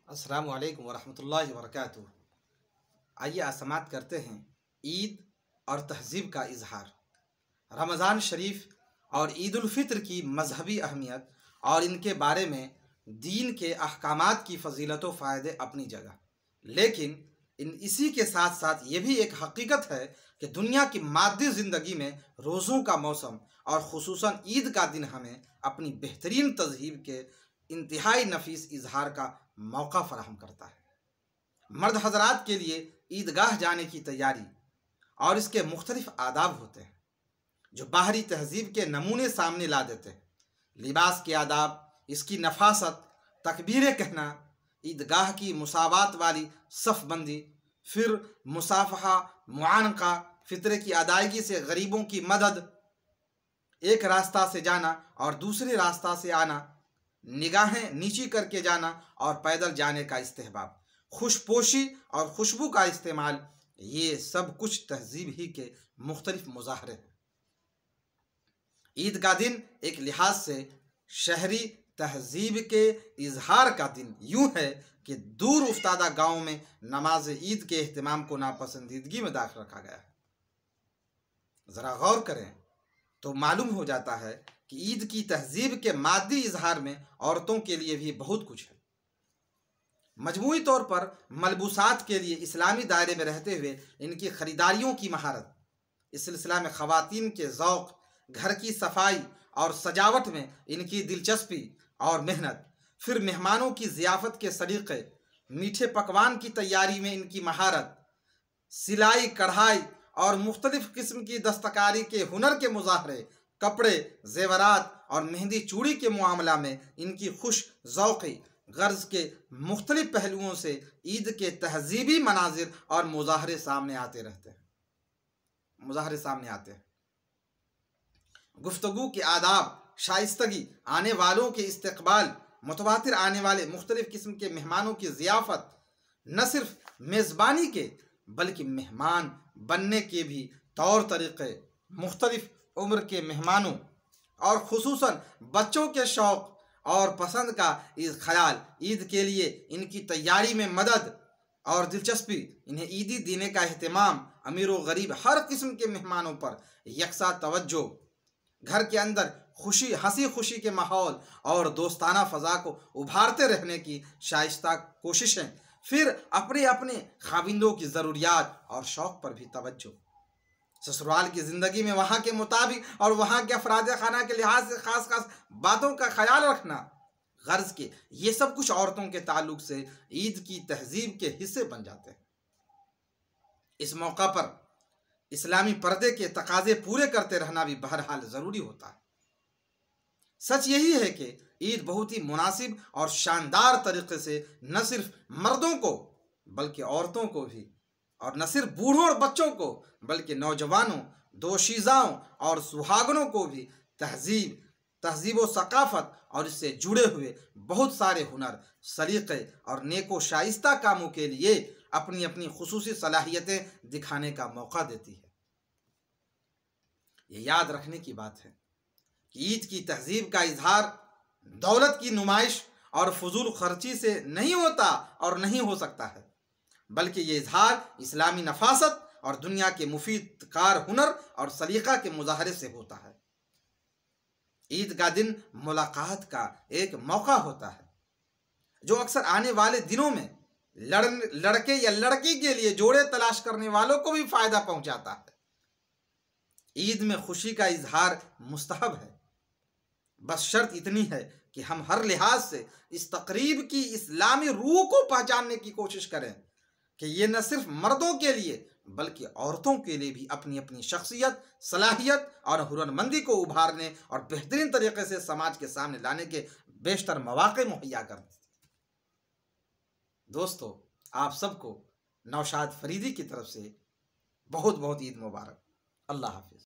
अस्सलामु अलैकुम वरहमतुल्लाहि वबरकातुहू। आइए आज समाअत करते हैं ईद और तहज़ीब का इजहार। रमज़ान शरीफ और ईद उल फित्र की मजहबी अहमियत और इनके बारे में दीन के अहकामात की फ़जीलत व फ़ायदे अपनी जगह, लेकिन इसी के साथ साथ ये भी एक हकीकत है कि दुनिया की मादी ज़िंदगी में रोज़ों का मौसम और ख़ुसूसन ईद का दिन हमें अपनी बेहतरीन तज़हीब के इंतहाई नफीस इजहार का मौका फराहम करता है। मर्द हजरात के लिए ईदगाह जाने की तैयारी और इसके मुख्तलिफ आदाब होते हैं जो बाहरी तहजीब के नमूने सामने ला देते हैं। लिबास के आदाब, इसकी नफासत, तकबीरें कहना, ईदगाह की मुसावात वाली सफ़बंदी, फिर मुसाफहा, मुआनका, फितरे की अदायगी से गरीबों की मदद, एक रास्ता से जाना और दूसरे रास्ता से आना, निगाहें नीची करके जाना और पैदल जाने का इस्तेहबाब, खुशपोशी और खुशबू का इस्तेमाल, ये सब कुछ तहजीब ही के मुख्तलिफ मुजाहरे हैं। ईद का दिन एक लिहाज से शहरी तहजीब के इजहार का दिन यूं है कि दूर उफ्तादा गाँव में नमाज ईद के अहतमाम को नापसंदीदगी में दाख रखा गया है। ज़रा गौर करें तो मालूम हो जाता है कि ईद की तहजीब के मादी इजहार में औरतों के लिए भी बहुत कुछ है। मजमूई तौर पर मलबूसात के लिए इस्लामी दायरे में रहते हुए इनकी ख़रीदारियों की महारत, इस सिलसिला में ख़वातीन के ज़ौक़, घर की सफाई और सजावट में इनकी दिलचस्पी और मेहनत, फिर मेहमानों की ज़ियाफ़त के सलीक़े, मीठे पकवान की तैयारी में इनकी महारत, सिलाई कढ़ाई और मुख्तलिफ़ किस्म की दस्तकारी के हुनर के मुजाहरे, कपड़े, जेवरात और मेहंदी चूड़ी के मामला में इनकी खुश ज़ौक़ी गर्ज के मुख्तलिफ पहलुओं से ईद के तहजीबी मनाजिर और मुजाहरे सामने आते हैं। गुफ्तगू के आदाब, शाइस्तगी, आने वालों के इस्तकबाल, मुतवातिर आने वाले मुख्तलिफ किस्म के मेहमानों की ज़ियाफ़त, न सिर्फ मेज़बानी के बल्कि मेहमान बनने के भी तौर तरीक़े, मुख्तलिफ उम्र के मेहमानों और ख़ुसूसन बच्चों के शौक़ और पसंद का इस ख्याल, ईद के लिए इनकी तैयारी में मदद और दिलचस्पी, इन्हें ईदी देने का अहतमाम, अमीर व गरीब हर किस्म के मेहमानों पर यकसा तवज्जो, घर के अंदर खुशी, हंसी खुशी के माहौल और दोस्ताना फ़ज़ा को उभारते रहने की शाइस्ता कोशिशें, फिर अपने अपने खाविंदों की ज़रूरियात और शौक़ पर भी तवज्जो, ससुराल की ज़िंदगी में वहाँ के मुताबिक और वहाँ के अफराद खाना के लिहाज से ख़ास बातों का ख्याल रखना, गर्ज के ये सब कुछ औरतों के ताल्लुक से ईद की तहजीब के हिस्से बन जाते हैं। इस मौका पर इस्लामी पर्दे के तकाजे पूरे करते रहना भी बहरहाल ज़रूरी होता है। सच यही है कि ईद बहुत ही मुनासिब और शानदार तरीक़े से न सिर्फ मर्दों को बल्कि औरतों को भी, और न सिर्फ बूढ़ों और बच्चों को बल्कि नौजवानों, दोशीज़ाओं और सुहागनों को भी तहजीब व सकाफ़त और इससे जुड़े हुए बहुत सारे हुनर, सलीक़े और नेको शाइस्ता कामों के लिए अपनी अपनी खुसूसी सलाहियतें दिखाने का मौका देती है। ये याद रखने की बात है कि ईद की तहजीब का इजहार दौलत की नुमाइश और फजूल खर्ची से नहीं होता और नहीं हो सकता है, बल्कि ये इजहार इस्लामी नफासत और दुनिया के मुफीद कार हुनर और सलीक़ा के मुजाहरे से होता है। ईद का दिन मुलाकात का एक मौका होता है जो अक्सर आने वाले दिनों में लड़के या लड़की के लिए जोड़े तलाश करने वालों को भी फ़ायदा पहुंचाता है। ईद में खुशी का इजहार मुस्तहब है, बस शर्त इतनी है कि हम हर लिहाज से इस तकरीब की इस्लामी रूह को पहचानने की कोशिश करें कि ये न सिर्फ मर्दों के लिए बल्कि औरतों के लिए भी अपनी अपनी शख्सियत, सलाहियत और हुनरमंदी को उभारने और बेहतरीन तरीके से समाज के सामने लाने के बेशतर मौके मुहैया कर देती है। दोस्तों, आप सबको नौशाद फरीदी की तरफ से बहुत बहुत ईद मुबारक। अल्लाह हाफिज़।